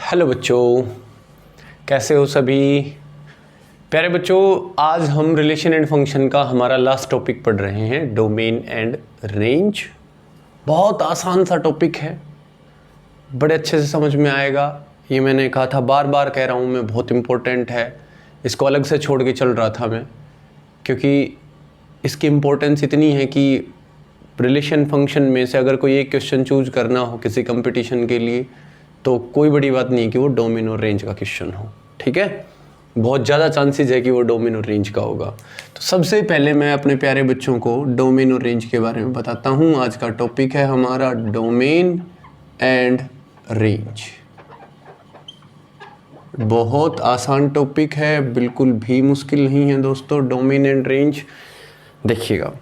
Hello बच्चों, कैसे हो सभी प्यारे बच्चों। आज हम रिलेशन एंड फंक्शन का हमारा लास्ट टॉपिक पढ़ रहे हैं, डोमेन एंड रेंज। बहुत आसान सा टॉपिक है, बड़े अच्छे से समझ में आएगा। ये मैंने कहा था, बार बार कह रहा हूँ मैं, बहुत इम्पोर्टेंट है। इसको अलग से छोड़ के चल रहा था मैं, क्योंकि इसकी इम्पोर्टेंस इतनी है कि रिलेशन फंक्शन में से अगर कोई एक क्वेश्चन चूज करना हो किसी कंपटीशन के लिए, तो कोई बड़ी बात नहीं कि वो डोमेन और रेंज का क्वेश्चन हो। ठीक है, बहुत ज़्यादा चांसेस है कि वो डोमेन और रेंज का होगा। तो सबसे पहले मैं अपने प्यारे बच्चों को डोमेन और रेंज के बारे में बताता हूँ। आज का टॉपिक है हमारा डोमेन एंड रेंज। बहुत आसान टॉपिक है, बिल्कुल भी मुश्किल नहीं है दोस्तों। डोमेन एंड रेंज देखिएगा,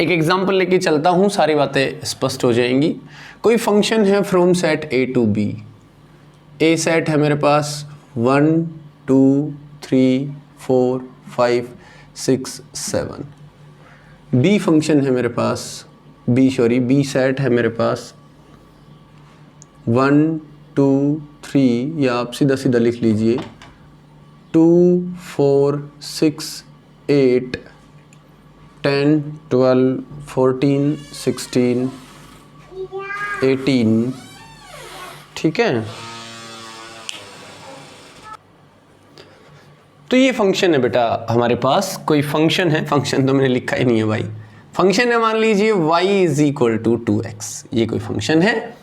एक एग्जाम्पल लेके चलता हूँ, सारी बातें स्पष्ट हो जाएंगी। कोई फंक्शन है from set A to B. A set है मेरे पास 1 2 3 4 5 6 7। बी फंक्शन है मेरे पास, बी सेट है मेरे पास 1 2 3, या आप सीधा सीधा लिख लीजिए 2 4 6 8 10 12 14 16 18। ठीक है, तो ये फंक्शन है बेटा हमारे पास। कोई फंक्शन है, फंक्शन तो मैंने लिखा ही नहीं है भाई। फंक्शन है, मान लीजिए y = 2x। ये कोई फंक्शन है।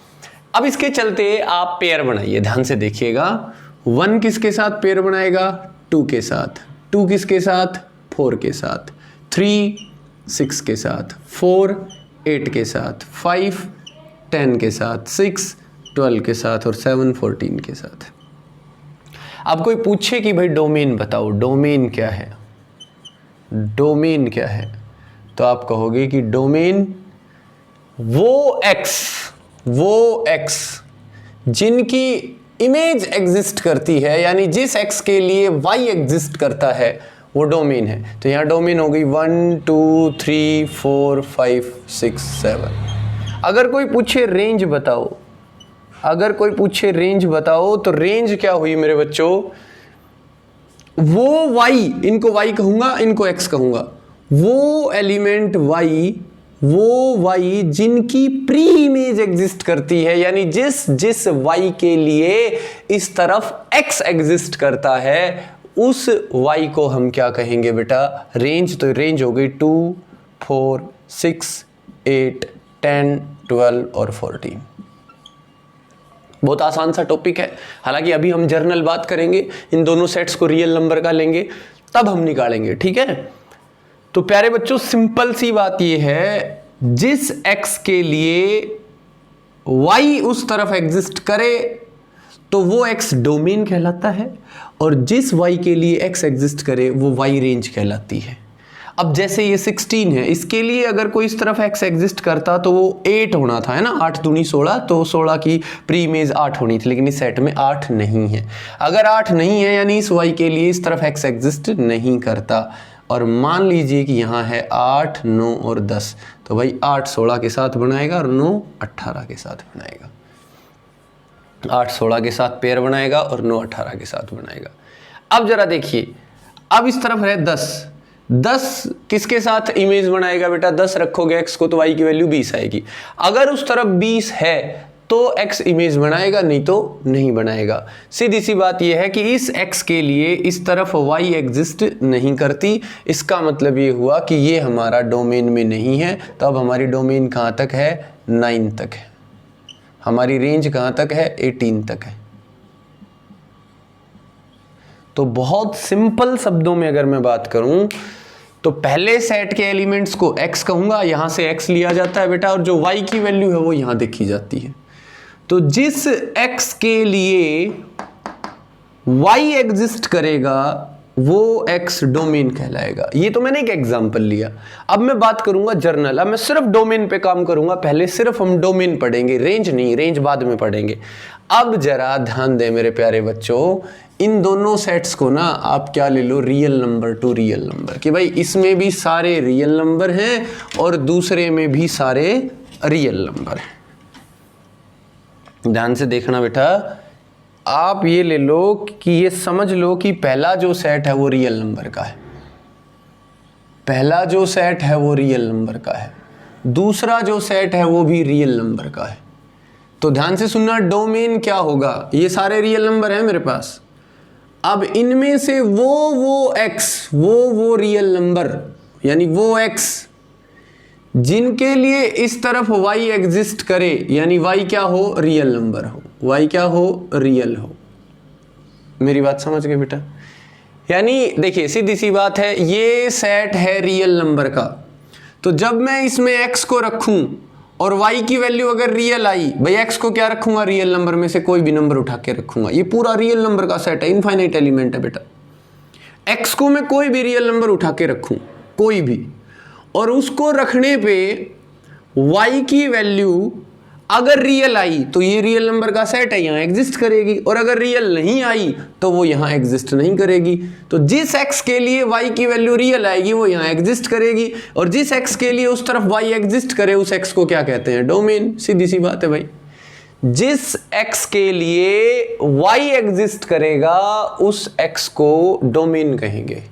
अब इसके चलते आप पेयर बनाइए, ध्यान से देखिएगा। 1 किसके साथ पेयर बनाएगा? 2 के साथ। 2 किसके साथ? 4 के साथ। 3 6 के साथ। 4 8 के साथ। 5 10 के साथ। 6 12 के साथ और 7 14 के साथ। अब कोई पूछे कि भाई डोमेन बताओ, डोमेन क्या है, डोमेन क्या है, तो आप कहोगे कि डोमेन वो x जिनकी इमेज एग्जिस्ट करती है, यानी जिस x के लिए y एग्जिस्ट करता है वो डोमेन है। तो यहाँ डोमेन हो गई 1 2 3 4 5 6 7। अगर कोई पूछे रेंज बताओ, तो रेंज क्या हुई मेरे बच्चों? वो y, इनको y कहूंगा, इनको x कहूंगा, वो एलिमेंट y जिनकी प्री इमेज एग्जिस्ट करती है, यानी जिस y के लिए इस तरफ x एग्जिस्ट करता है, उस y को हम क्या कहेंगे बेटा? रेंज। तो रेंज हो गई 2 4 6 8 10 12 और 14। बहुत आसान सा टॉपिक है। हालांकि अभी हम जर्नल बात करेंगे, इन दोनों सेट्स को रियल नंबर का लेंगे तब हम निकालेंगे। ठीक है, तो प्यारे बच्चों सिंपल सी बात ये है, जिस x के लिए y उस तरफ एग्जिस्ट करे तो वो x डोमेन कहलाता है, और जिस y के लिए x एग्जिस्ट करे वो y रेंज कहलाती है। अब जैसे ये 16 है, इसके लिए अगर कोई इस तरफ x एग्जिस्ट करता तो वो 8 होना था, है ना, 8 दूनी 16, तो 16 की प्री इमेज 8 होनी थी, लेकिन इस सेट में 8 नहीं है। अगर 8 नहीं है यानी इस y के लिए इस तरफ x एग्जिस्ट नहीं करता। और मान लीजिए कि यहाँ है 8 9 और 10, तो भाई 8 16 के साथ बनाएगा और 9 18 के साथ बनाएगा। 8 16 के साथ पेयर बनाएगा और 9 18 के साथ बनाएगा। अब जरा देखिए, अब इस तरफ है 10 किसके साथ इमेज बनाएगा बेटा? 10 रखोगे x को तो y की वैल्यू 20 आएगी। अगर उस तरफ 20 है तो x इमेज बनाएगा, नहीं तो नहीं बनाएगा। सीधी सी बात यह है कि इस x के लिए इस तरफ y एग्जिस्ट नहीं करती। इसका मतलब ये हुआ कि ये हमारा डोमेन में नहीं है। तो अब हमारी डोमेन कहाँ तक है? 9 तक है। हमारी रेंज कहाँ तक है? 18 तक है। तो बहुत सिंपल शब्दों में अगर मैं बात करूं तो पहले सेट के एलिमेंट्स को x कहूंगा, यहां से x लिया जाता है बेटा, और जो y की वैल्यू है वो यहां देखी जाती है। तो जिस x के लिए y एग्जिस्ट करेगा वो x डोमेन कहलाएगा। ये तो मैंने एक एग्जांपल लिया। अब मैं बात करूंगा जर्नल। अब मैं सिर्फ डोमेन पे काम करूंगा। पहले सिर्फ हम डोमेन पढ़ेंगे, रेंज नहीं, रेंज बाद में पढ़ेंगे। अब जरा ध्यान दें मेरे प्यारे बच्चों, इन दोनों सेट्स को ना आप क्या ले लो? Real number to real number, कि भाई इसमें भी सारे रियल नंबर हैं और दूसरे में भी सारे रियल नंबर हैं। ध्यान से देखना बेटा, आप ये ले लो कि ये समझ लो कि पहला जो सेट है वो रियल नंबर का है, पहला जो सेट है वो रियल नंबर का है, दूसरा जो सेट है वो भी रियल नंबर का है। तो ध्यान से सुनना, डोमेन क्या होगा, ये सारे रियल नंबर हैं मेरे पास। अब इनमें से वो एक्स, वो रियल नंबर, यानी वो एक्स जिनके लिए इस तरफ y एग्जिस्ट करे, यानी y क्या हो, रियल नंबर हो, y क्या हो, रियल हो। मेरी बात समझ गए बेटा? यानी देखिए सीधी सी बात है, ये सेट है रियल नंबर का, तो जब मैं इसमें x को रखूं और y की वैल्यू अगर रियल आई, भाई x को क्या रखूंगा, रियल नंबर में से कोई भी नंबर उठा के रखूंगा, ये पूरा रियल नंबर का सेट है, इनफाइनाइट एलिमेंट है बेटा। x को मैं कोई भी रियल नंबर उठा के रखूं, कोई भी, और उसको रखने पे y की वैल्यू अगर रियल आई तो ये रियल नंबर का सेट है, यहाँ एग्जिस्ट करेगी, और अगर रियल नहीं आई तो वो यहाँ एग्जिस्ट नहीं करेगी। तो जिस x के लिए y की वैल्यू रियल आएगी वो यहाँ एग्जिस्ट करेगी, और जिस x के लिए उस तरफ y एग्जिस्ट करे उस x को क्या कहते हैं, डोमेन। सीधी सी बात है भाई, जिस x के लिए y एग्जिस्ट करेगा उस x को डोमेन कहेंगे।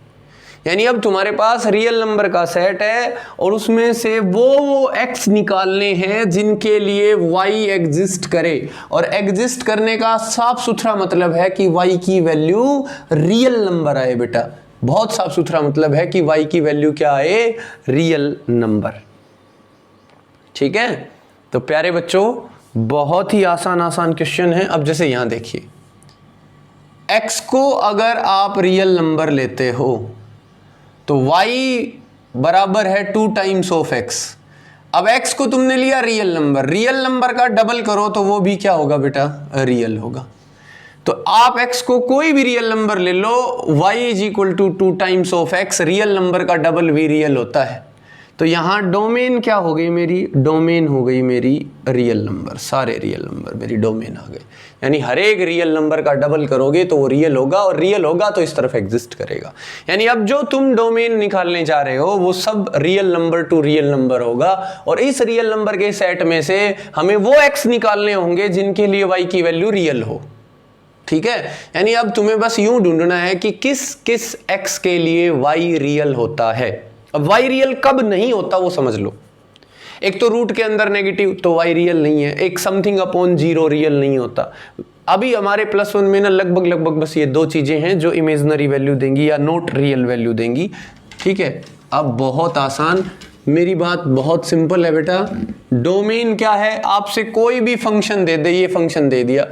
यानी अब तुम्हारे पास रियल नंबर का सेट है और उसमें से वो x निकालने हैं जिनके लिए y एग्जिस्ट करे, और एग्जिस्ट करने का साफ सुथरा मतलब है कि y की वैल्यू रियल नंबर आए बेटा, बहुत साफ सुथरा मतलब है कि y की वैल्यू क्या आए, रियल नंबर। ठीक है, तो प्यारे बच्चों बहुत ही आसान क्वेश्चन है। अब जैसे यहां देखिए, x को अगर आप रियल नंबर लेते हो तो y बराबर है 2 टाइम्स ऑफ x। अब x को तुमने लिया रियल नंबर का डबल करो तो वो भी क्या होगा बेटा, रियल होगा। तो आप x को कोई भी रियल नंबर ले लो, y is equal to 2 times of x, real number का डबल भी रियल होता है। तो यहाँ डोमेन क्या हो गई मेरी, डोमेन हो गई मेरी रियल नंबर, सारे रियल नंबर मेरी डोमेन आ गए। यानी हर एक रियल नंबर का डबल करोगे तो वो रियल होगा, और रियल होगा तो इस तरफ एग्जिस्ट करेगा। यानी अब जो तुम डोमेन निकालने जा रहे हो वो सब real number to real number होगा, और इस रियल नंबर के सेट में से हमें वो x निकालने होंगे जिनके लिए y की वैल्यू रियल हो। ठीक है, यानी अब तुम्हें बस यूं ढूंढना है कि किस किस x के लिए y रियल होता है। अब y रियल कब नहीं होता वो समझ लो। एक तो रूट के अंदर नेगेटिव, तो y रियल नहीं है। एक समथिंग अपॉन 0 रियल नहीं होता। अभी हमारे +1 में ना लगभग बस ये दो चीजें हैं जो इमेजिनरी वैल्यू देंगी या नॉट रियल वैल्यू देंगी। ठीक है, अब बहुत आसान, मेरी बात बहुत सिंपल है बेटा। डोमेन क्या है, आपसे कोई भी फंक्शन दे दे, ये फंक्शन दे दिया,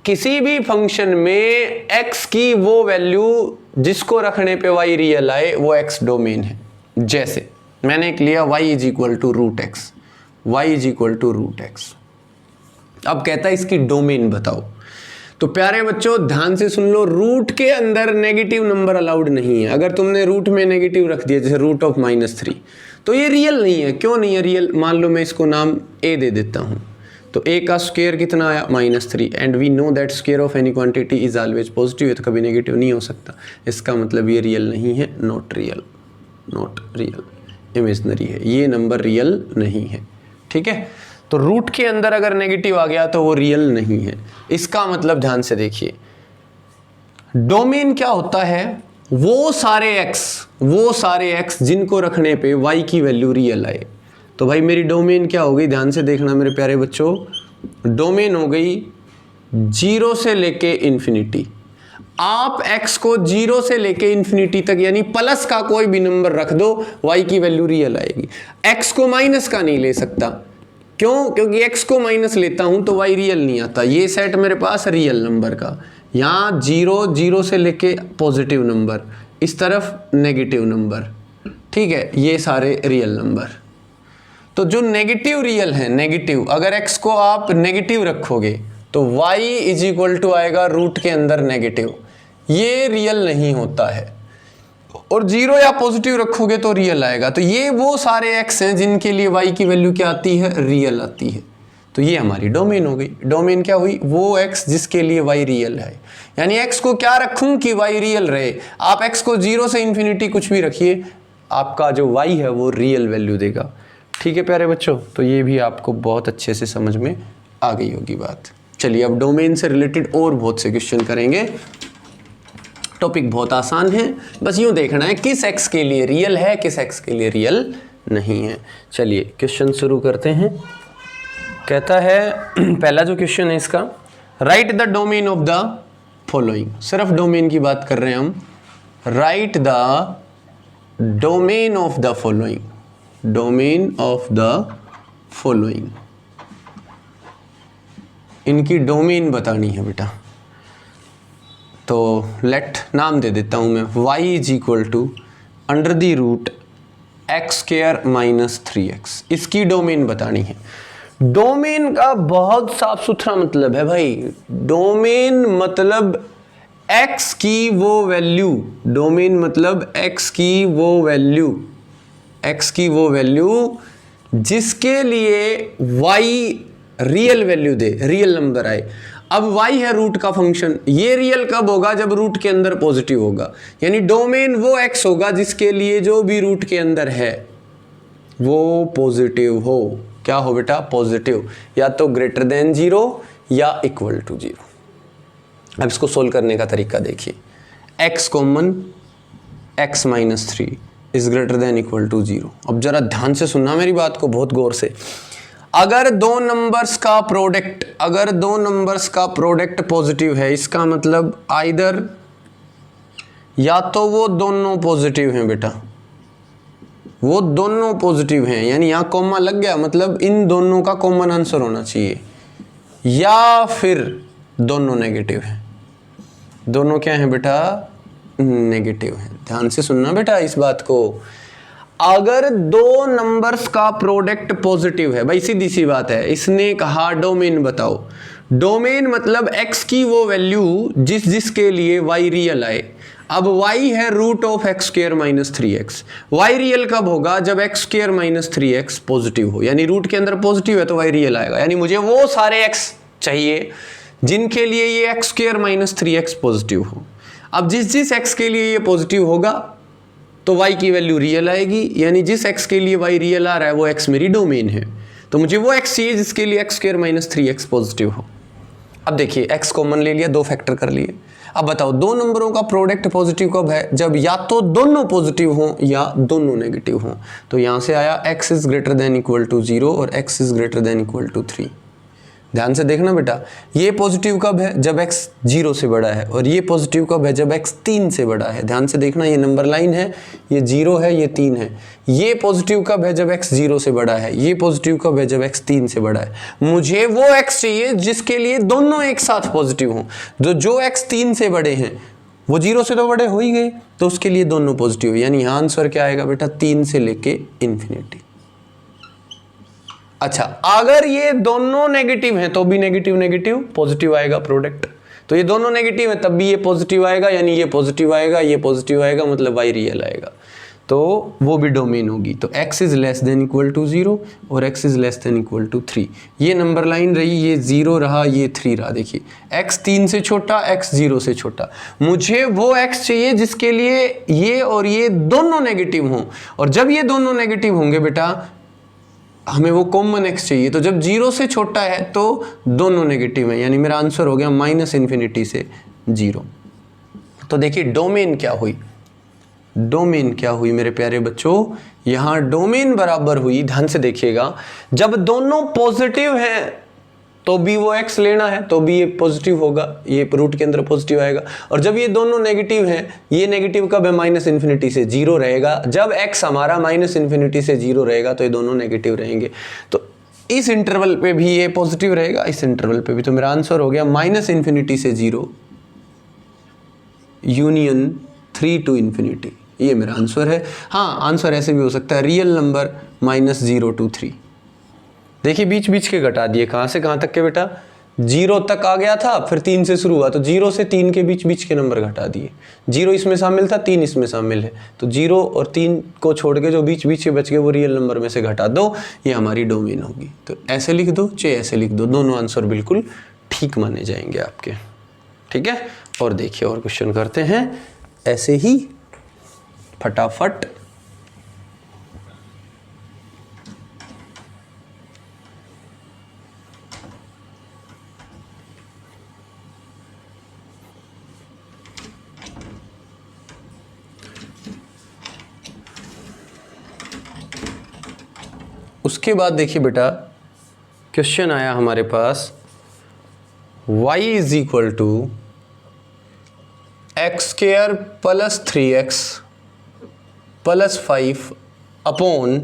किसी भी फंक्शन में x की वो वैल्यू जिसको रखने पे y रियल आए वो x डोमेन है। जैसे मैंने एक लिया y is equal to root x, y is equal to root x. अब कहता है इसकी डोमेन बताओ। तो प्यारे बच्चों ध्यान से सुन लो, रूट के अंदर नेगेटिव नंबर अलाउड नहीं है। अगर तुमने रूट में नेगेटिव रख दिया, जैसे रूट ऑफ -3, तो ये रियल नहीं है। क्यों नहीं है रियल, मान लो मैं इसको नाम a दे देता हूँ, तो a का स्क्वायर कितना आया, -3, and we know that square of any quantity is always positive, तो कभी नेगेटिव नहीं हो सकता। इसका मतलब ये रियल नहीं है, नॉट रियल, इमेजिनरी है, ये नंबर रियल नहीं है। ठीक है, तो रूट के अंदर अगर नेगेटिव आ गया तो वो रियल नहीं है। इसका मतलब ध्यान से देखिए, डोमेन क्या होता है, वो सारे x जिनको रखने पे y की वैल्यू रियल आए। तो भाई मेरी डोमेन क्या हो गई, ध्यान से देखना मेरे प्यारे बच्चों, डोमेन हो गई 0 से लेके इन्फिनिटी। आप x को 0 से लेके इन्फिनिटी तक, यानी प्लस का कोई भी नंबर रख दो, y की वैल्यू रियल आएगी। x को माइनस का नहीं ले सकता, क्यों, क्योंकि x को माइनस लेता हूं तो y रियल नहीं आता। ये सेट मेरे पास रियल नंबर का, यहाँ 0 से लेके पॉजिटिव नंबर, इस तरफ नेगेटिव नंबर। ठीक है, ये सारे रियल नंबर। तो जो नेगेटिव रियल है, नेगेटिव, अगर x को आप नेगेटिव रखोगे तो y इज इक्वल टू आएगा रूट के अंदर नेगेटिव, ये रियल नहीं होता है। और 0 या पॉजिटिव रखोगे तो रियल आएगा। तो ये वो सारे x हैं जिनके लिए y की वैल्यू क्या आती है, रियल आती है। तो ये हमारी डोमेन हो गई। डोमेन क्या हुई, वो x जिसके लिए y रियल है। यानी x को क्या रखूं कि y रियल रहे। आप x को 0 से इन्फिनिटी कुछ भी रखिए, आपका जो y है वो रियल वैल्यू देगा। ठीक है प्यारे बच्चों, तो ये भी आपको बहुत अच्छे से समझ में आ गई होगी बात। चलिए अब डोमेन से रिलेटेड और बहुत से क्वेश्चन करेंगे। टॉपिक बहुत आसान है, बस यूं देखना है किस एक्स के लिए रियल है, किस एक्स के लिए रियल नहीं है। चलिए क्वेश्चन शुरू करते हैं। कहता है पहला जो क्वेश्चन है इसका, right the domain of the following. सिर्फ डोमेन की बात कर रहे हैं हम। Right the domain of the following, domain of the following, इनकी डोमेन बतानी है बेटा। तो लेट नाम दे देता हूं मैं, y is equal to under the root x square minus 3x, इसकी डोमेन बतानी है। डोमेन का बहुत साफ सुथरा मतलब है भाई, डोमेन मतलब x की वो वैल्यू, डोमेन मतलब x की वो वैल्यू, x की वो वैल्यू जिसके लिए y रियल वैल्यू दे, रियल नंबर आए। अब y है रूट का फंक्शन, ये रियल कब होगा, जब रूट के अंदर पॉजिटिव होगा। यानी डोमेन वो x होगा जिसके लिए जो भी रूट के अंदर है वो पॉजिटिव हो। क्या हो बेटा, पॉजिटिव, या तो ग्रेटर देन 0 या इक्वल टू 0। अब इसको सोल्व करने का तरीका देखिए। x common, x minus 3 is greater than equal to 0। अब जरा ध्यान से सुनना मेरी बात को बहुत गौर से। अगर दो नंबर्स का प्रोडक्ट, अगर दो नंबर्स का प्रोडक्ट पॉजिटिव है, इसका मतलब आइदर या तो वो दोनों पॉजिटिव हैं बेटा, वो दोनों पॉजिटिव हैं, यानी यहां कॉमा लग गया, मतलब इन दोनों का कॉमन आंसर होना चाहिए, या फिर दोनों नेगेटिव हैं। दोनों क्या हैं बेटा, नेगेटिव हैं। ध्यान से सुनना बेटा इस बात को। अगर दो नंबर्स का प्रोडक्ट पॉजिटिव है, भाई सीधी सी बात है, इसने कहा डोमेन बताओ। डोमेन मतलब x की वो वैल्यू जिसके लिए y रियल आए। अब y है root of x square minus 3x। y real कब होगा, जब x square minus 3x positive हो, यानी रूट के अंदर पॉजिटिव है तो y रियल आएगा। यानी मुझे वो सारे x चाहिए जिनके लिए ये x square minus 3x positive हो। अब जिस x के लिए ये पॉजिटिव होगा तो y की वैल्यू रियल आएगी, यानी जिस x के लिए y रियल आ रहा है वो x मेरी डोमेन है। तो मुझे वो x चाहिए जिसके लिए x square minus 3x positive हो। अब देखिए x कॉमन ले लिया, दो फैक्टर कर लिए। अब बताओ दो नंबरों का प्रोडक्ट पॉजिटिव कब है, जब या तो दोनों पॉजिटिव हों या दोनों नेगेटिव हों। तो यहां से आया x is greater than equal to 0 और x is greater than equal to 3। ध्यान से देखना बेटा, ये पॉजिटिव कब है, जब x 0 से बड़ा है, और ये पॉजिटिव कब है, जब x 3 से बड़ा है। ध्यान से देखना, ये नंबर लाइन है, ये 0 है, ये 3 है। ये पॉजिटिव कब है, जब x 0 से बड़ा है। ये पॉजिटिव कब है, जब x 3 से बड़ा है। मुझे वो x चाहिए जिसके लिए दोनों एक साथ पॉजिटिव हों। जो x 3 से बड़े हैं वो 0 से तो बड़े हो ही गए, तो उसके लिए दोनों पॉजिटिव। यानी यहाँ आंसर क्या आएगा बेटा, 3 से लेके इन्फिनिटी। अच्छा, अगर ये दोनों नेगेटिव हैं तो भी नेगेटिव नेगेटिव पॉजिटिव आएगा प्रोडक्ट। तो ये दोनों नेगेटिव है तब भी ये पॉजिटिव आएगा, यानी ये पॉजिटिव आएगा, ये पॉजिटिव आएगा, मतलब y रियल आएगा, तो वो भी डोमेन होगी। तो x is less than equal to 0 और x is less than equal to 3। ये नंबर लाइन रही, ये 0 रहा, ये 3 रहा। देखिए x 3 से छोटा, x 0 से छोटा। मुझे वो x चाहिए जिसके लिए ये और ये दोनों नेगेटिव हों, और जब ये दोनों नेगेटिव होंगे बेटा हमें वो कॉमन x चाहिए। तो जब 0 से छोटा है तो दोनों नेगेटिव है, यानी मेरा आंसर हो गया माइनस इन्फिनिटी से 0। तो देखिए डोमेन क्या हुई, डोमेन क्या हुई मेरे प्यारे बच्चों, यहां डोमेन बराबर हुई, ध्यान से देखिएगा, जब दोनों पॉजिटिव हैं तो भी वो x लेना है, तो भी ये पॉजिटिव होगा, ये रूट के अंदर पॉजिटिव आएगा। और जब ये दोनों नेगेटिव हैं, ये नेगेटिव कब है, माइनस इन्फिनिटी से 0 रहेगा। जब x हमारा माइनस इन्फिनिटी से 0 रहेगा तो ये दोनों नेगेटिव रहेंगे। तो इस इंटरवल पे भी ये पॉजिटिव रहेगा, इस इंटरवल पे भी। तो मेरा आंसर हो गया माइनस इन्फिनिटी से 0 यूनियन 3 टू इन्फिनिटी। ये मेरा आंसर है। हाँ, आंसर ऐसे भी हो सकता है, रियल नंबर माइनस 0 टू 3। देखिए बीच बीच के घटा दिए, कहां से कहां तक के बेटा, 0 तक आ गया था, फिर 3 से शुरू हुआ, तो 0 से 3 के बीच बीच के नंबर घटा दिए। 0 इसमें शामिल था, 3 इसमें शामिल है, तो 0 और 3 को छोड़ के जो बीच बीच के बच गए वो रियल नंबर में से घटा दो, ये हमारी डोमेन होगी। तो ऐसे लिख दो चाहे ऐसे लिख दो, दोनों आंसर बिल्कुल ठीक माने जाएंगे आपके। ठीक है, और देखिए और क्वेश्चन करते हैं ऐसे ही फटाफट। उसके बाद देखिए बेटा क्वेश्चन आया हमारे पास y is equal to x square plus 3x plus 5 upon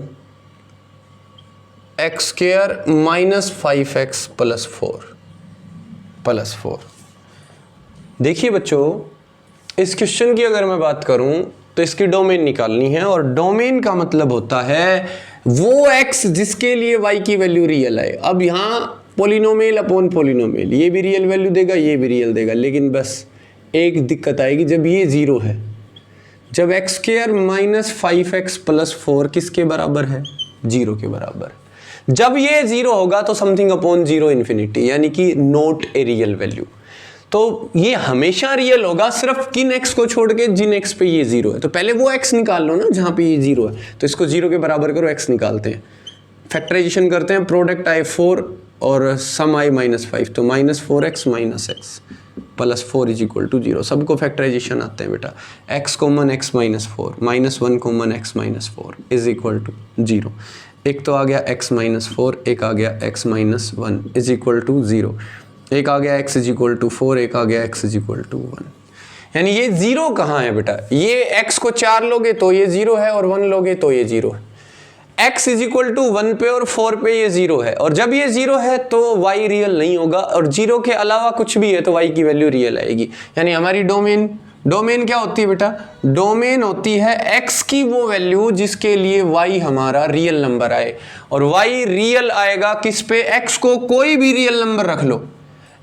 x square minus 5x plus 4 देखिए बच्चों, इस क्वेश्चन की अगर मैं बात करूं तो इसकी डोमेन निकालनी है, और डोमेन का मतलब होता है वो x जिसके लिए y की वैल्यू रियल है। अब यहाँ पोलिनोमियल अपॉन पोलिनोमियल, ये भी रियल वैल्यू देगा, ये भी रियल देगा, लेकिन बस एक दिक्कत आएगी जब ये जीरो है। जब x square minus 5x plus 4 किसके बराबर है? जीरो के बराबर। जब ये जीरो होगा तो समथिंग अपॉन जीरो इन्फिनिटी, यानी कि नॉट ए रियल वैल्यू। तो ये हमेशा रियल होगा सिर्फ किन x को छोड़ के, जिन x पे ये जीरो है। तो पहले वो x निकाल लो ना जहां पे ये जीरो है, तो इसको जीरो के बराबर करो, x निकालते हैं, फैक्टराइजेशन करते हैं, प्रोडक्ट आए 4 और सम आए -5, तो -4x minus x plus 4 is equal to 0। सबको फैक्टराइजेशन आते हैं बेटा, x common x minus 4 -1 common x minus 4 is equal to 0। एक तो आ गया x माइनस 4, एक आ गया x minus 1 is equal to 0, एक आ गया x इज इक्वल टू 4, एक आ गया x इज इक्वल टू 1। यानी ये जीरो कहाँ है बेटा? ये x को 4 लोगे तो ये जीरो है, और 1 लोगे तो ये जीरो है। x इज इक्वल टू 1 पे और 4 पे ये जीरो है, और जब ये जीरो है तो y रियल नहीं होगा, और जीरो के अलावा कुछ भी है तो y की वैल्यू रियल आएगी। यानी हमारी डोमेन क्या होती है बेटा? डोमेन होती है x की वो वैल्यू जिसके लिए y हमारा रियल नंबर आए, और y रियल आएगा किस पे? x को कोई भी रियल नंबर रख लो,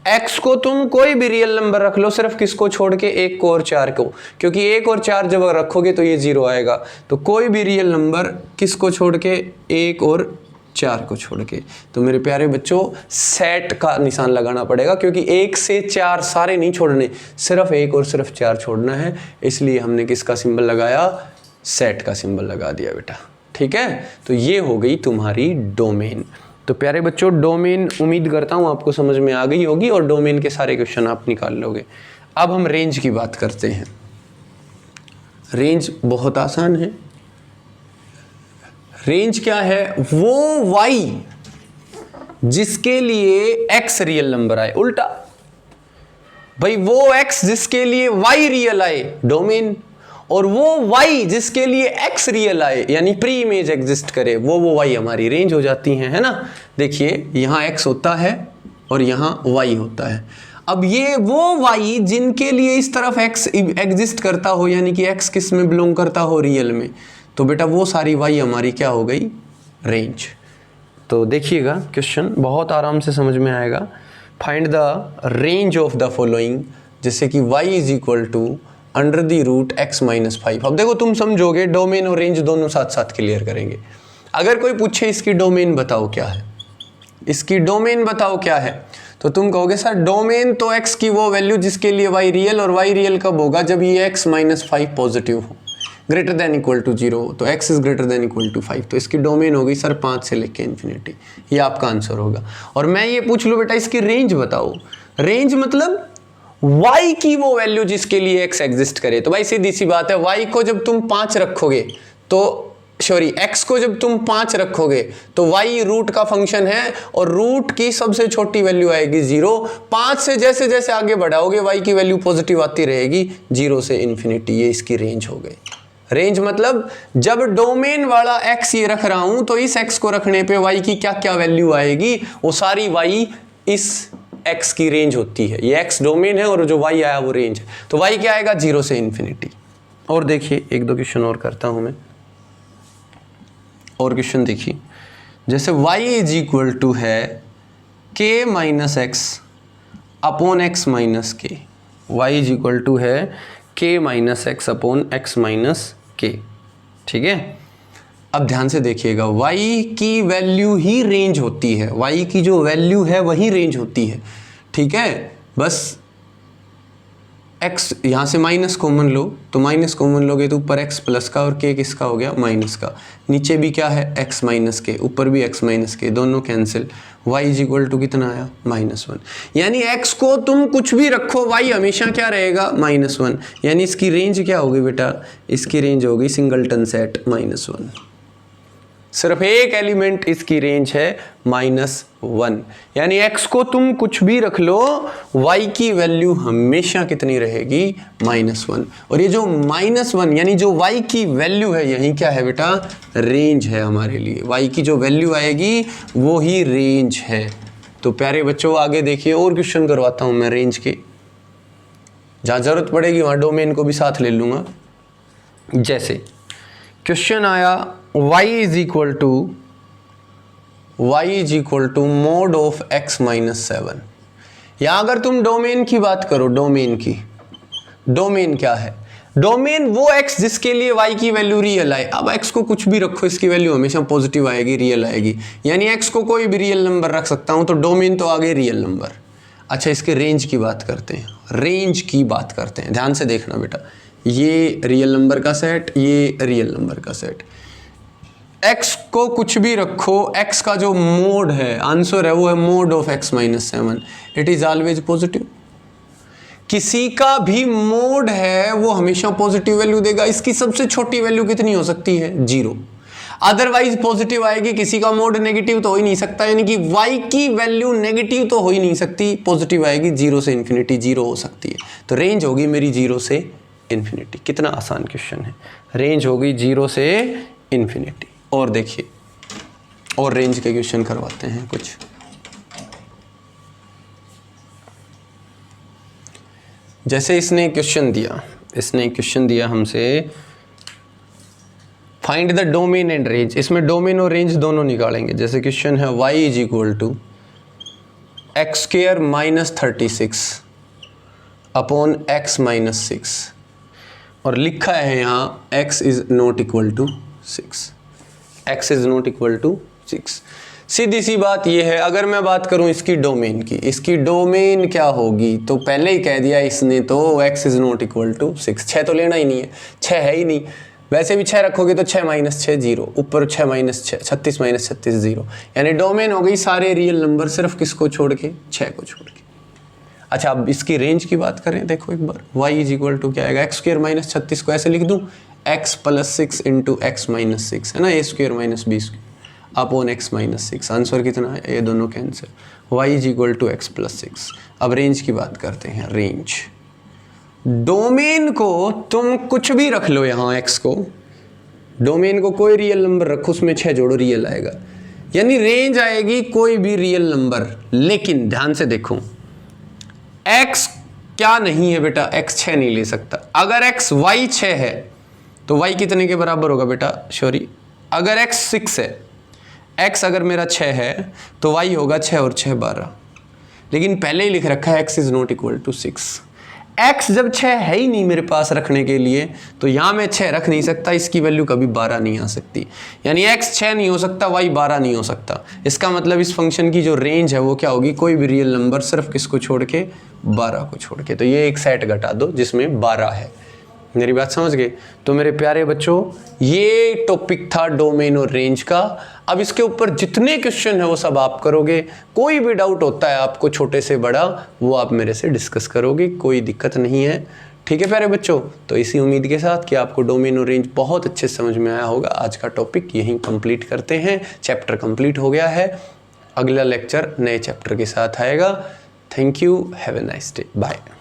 x को तुम कोई भी रियल नंबर रख लो, सिर्फ किसको छोड़ के? 1 को और 4 को, क्योंकि 1 और 4 जब रखोगे तो ये जीरो आएगा। तो कोई भी रियल नंबर किसको छोड़ के? 1 और 4 को छोड़ के। तो मेरे प्यारे बच्चों, सेट का निशान लगाना पड़ेगा, क्योंकि 1 से 4 सारे नहीं छोड़ने, सिर्फ 1 और सिर्फ 4 छोड़ना है। इसलिए हमने किसका सिंबल लगाया? सेट का सिंबल लगा दिया बेटा। ठीक है, तो ये हो गई तुम्हारी डोमेन। तो प्यारे बच्चों, डोमेन उम्मीद करता हूँ आपको समझ में आ गई होगी, और डोमेन के सारे क्वेश्चन आप निकाल लोगे। अब हम रेंज की बात करते हैं। रेंज बहुत आसान है। रेंज क्या है? वो y जिसके लिए x रियल नंबर आए। उल्टा भाई, वो x जिसके लिए y रियल आए, डोमेन, और वो y जिसके लिए x रियल आए, यानी प्री इमेज एग्जिस्ट करे, वो y हमारी रेंज हो जाती हैं, है ना। देखिए यहाँ x होता है और यहाँ y होता है। अब ये वो y जिनके लिए इस तरफ x एग्जिस्ट करता हो, यानी कि x किस में बिलोंग करता हो? रियल में। तो बेटा वो सारी y हमारी क्या हो गई? रेंज। तो देखिएगा क्वेश्चन बहुत आराम से समझ में आएगा। Find the range of the following, जैसे कि y is equal to under the root x minus 5। अब देखो, तुम समझोगे, डोमेन और रेंज दोनों साथ साथ क्लियर करेंगे। अगर कोई पूछे इसकी डोमेन बताओ क्या है, इसकी डोमेन बताओ क्या है, तो तुम कहोगे सर डोमेन तो x की वो वैल्यू जिसके लिए y रियल, और y रियल कब होगा? जब ये x माइनस 5 पॉजिटिव हो, ग्रेटर देन इक्वल टू 0 हो, तो x is greater than equal to 5। तो इसकी डोमेन होगी सर 5 से लेके इन्फिनिटी। ये आपका आंसर होगा। और मैं ये पूछ लूँ बेटा इसकी रेंज बताओ, रेंज मतलब y की वो वैल्यू जिसके लिए x एग्जिस्ट करे। तो भाई सीधी सी बात है, y को जब तुम 5 रखोगे तो x को जब तुम 5 रखोगे तो y रूट का फंक्शन है, और रूट की सबसे छोटी वैल्यू आएगी 0। 5 से जैसे जैसे आगे बढ़ाओगे y की वैल्यू पॉजिटिव आती रहेगी, 0 से इन्फिनिटी। ये इसकी रेंज हो गई। रेंज मतलब जब डोमेन वाला x ये रख रहा हूं, तो इस x को रखने पे y की क्या क्या वैल्यू आएगी, वो सारी y इस x की रेंज होती है। ये x डोमेन है और जो y आया वो रेंज है। तो y क्या आएगा? 0 से इन्फिनिटी। और देखिए एक दो क्वेश्चन और करता हूं मैं, और क्वेश्चन देखिए, जैसे y इज इक्वल टू है k minus x upon x minus के। y इज इक्वल टू है k minus x upon x minus के। ठीक है, अब ध्यान से देखिएगा, y की वैल्यू ही रेंज होती है, y की जो वैल्यू है वही रेंज होती है। ठीक है, बस x यहाँ से माइनस कॉमन लो, तो माइनस कॉमन लोगे तो ऊपर x प्लस का और k किसका हो गया? माइनस का। नीचे भी क्या है? x माइनस के, ऊपर भी x माइनस के, दोनों cancel. y is equal to कितना आया? -1। यानी x को तुम कुछ भी रखो, y हमेशा क्या रहेगा? -1। यानी इसकी रेंज क्या होगी बेटा? इसकी रेंज होगी सिंगलटन सेट -1। सिर्फ एक एलिमेंट इसकी रेंज है -1, यानी x को तुम कुछ भी रख लो, y की वैल्यू हमेशा कितनी रहेगी, -1। और ये जो -1 यानी जो y की वैल्यू है, यही क्या है बेटा, रेंज है हमारे लिए। y की जो वैल्यू आएगी वो ही रेंज है। तो प्यारे बच्चों आगे देखिए, और क्वेश्चन करवाता हूं मैं रेंज के, जहां जरूरत पड़ेगी वहां डोमेन को भी साथ ले लूंगा। जैसे क्वेश्चन आया y is equal to mod of x -7। यहां अगर तुम डोमेन की बात करो, डोमेन क्या है, डोमेन वो x जिसके लिए y की वैल्यू रियल आए। अब x को कुछ भी रखो, इसकी वैल्यू हमेशा पॉजिटिव आएगी, रियल आएगी, यानी x को कोई भी रियल नंबर रख सकता हूं, तो डोमेन तो आगे रियल नंबर। अच्छा, इसके रेंज की बात करते हैं, ध्यान से देखना बेटा, ये रियल नंबर का सेट, ये रियल नंबर का सेट, x को कुछ भी रखो, x का जो मोड है, आंसर है, वो है mode of x -7, it is always positive. किसी का भी मोड है वो हमेशा पॉजिटिव वैल्यू देगा। इसकी सबसे छोटी वैल्यू कितनी हो सकती है, 0, अदरवाइज पॉजिटिव आएगी। किसी का मोड नेगेटिव तो हो ही नहीं सकता, यानी कि y की वैल्यू नेगेटिव तो हो ही नहीं सकती, पॉजिटिव आएगी। 0 से इन्फिनिटी 0 हो सकती है, तो रेंज होगी मेरी 0 से इन्फिनिटी। कितना आसान क्वेश्चन है, रेंज होगी 0 से इन्फिनिटी। और देखिए, और रेंज के क्वेश्चन करवाते हैं कुछ। जैसे इसने क्वेश्चन दिया हमसे, find the domain and range. इसमें डोमेन और रेंज दोनों निकालेंगे। जैसे क्वेश्चन है y is equal to x² -36 upon x -6, और लिखा है यहाँ x is not equal to 6, x is not equal to 6। सीधी सी बात ये है, अगर मैं बात करूं इसकी डोमेन की, इसकी डोमेन क्या होगी, तो पहले ही कह दिया इसने तो x is not equal to 6। 6 तो लेना ही नहीं है, 6 है ही नहीं। वैसे भी 6 रखोगे तो 6 - 6 0, ऊपर 6 - 6 36 - 36 0, यानी डोमेन हो गई सारे रियल नंबर सिर्फ किसको छोड़ के, 6 को छोड़ के। अच्छा, अब इसकी रेंज की बात करें, देखो एक बार, y इज इक्वल टू क्या आएगा, x² -36 को ऐसे लिख दूं, x + 6 × x - 6 है ना, a² - b² upon x - 6। Answer कितना है, ये दोनों cancel, y is equal to x + 6। अब रेंज की बात करते हैं। रेंज, डोमेन को तुम कुछ भी रख लो, यहाँ x को, डोमेन को कोई रियल नंबर रखो, उसमें 6 जोड़ो, रियल आएगा, यानी रेंज आएगी कोई भी रियल नंबर। लेकिन ध्यान से देखो, x क्या नहीं है बेटा, x 6 नहीं ले सकता। अगर x y 6 है तो y कितने के बराबर होगा बेटा, सॉरी, अगर x 6 है, x अगर मेरा 6 है तो y होगा 6 और 6 12, लेकिन पहले ही लिख रखा है x is not equal to 6। x जब 6 है ही नहीं मेरे पास रखने के लिए, तो यहाँ मैं 6 रख नहीं सकता, इसकी वैल्यू कभी 12 नहीं आ सकती, यानी x 6 नहीं हो सकता, y 12 नहीं हो सकता। इसका मतलब इस फंक्शन की जो रेंज है वो क्या होगी, कोई भी रियल नंबर सिर्फ किसको छोड़ के, 12 को छोड़ के। तो ये एक सेट घटा दो जिसमें 12 है। मेरी बात समझ गए? तो मेरे प्यारे बच्चों, ये टॉपिक था डोमेन और रेंज का। अब इसके ऊपर जितने क्वेश्चन है वो सब आप करोगे। कोई भी डाउट होता है आपको छोटे से बड़ा, वो आप मेरे से डिस्कस करोगे, कोई दिक्कत नहीं है। ठीक है प्यारे बच्चों, तो इसी उम्मीद के साथ कि आपको डोमेन और रेंज बहुत अच्छे से समझ में आया होगा, आज का टॉपिक यहीं कंप्लीट करते हैं। चैप्टर कंप्लीट हो गया है, अगला लेक्चर नए चैप्टर के साथ आएगा। Thank you, have a nice day, bye.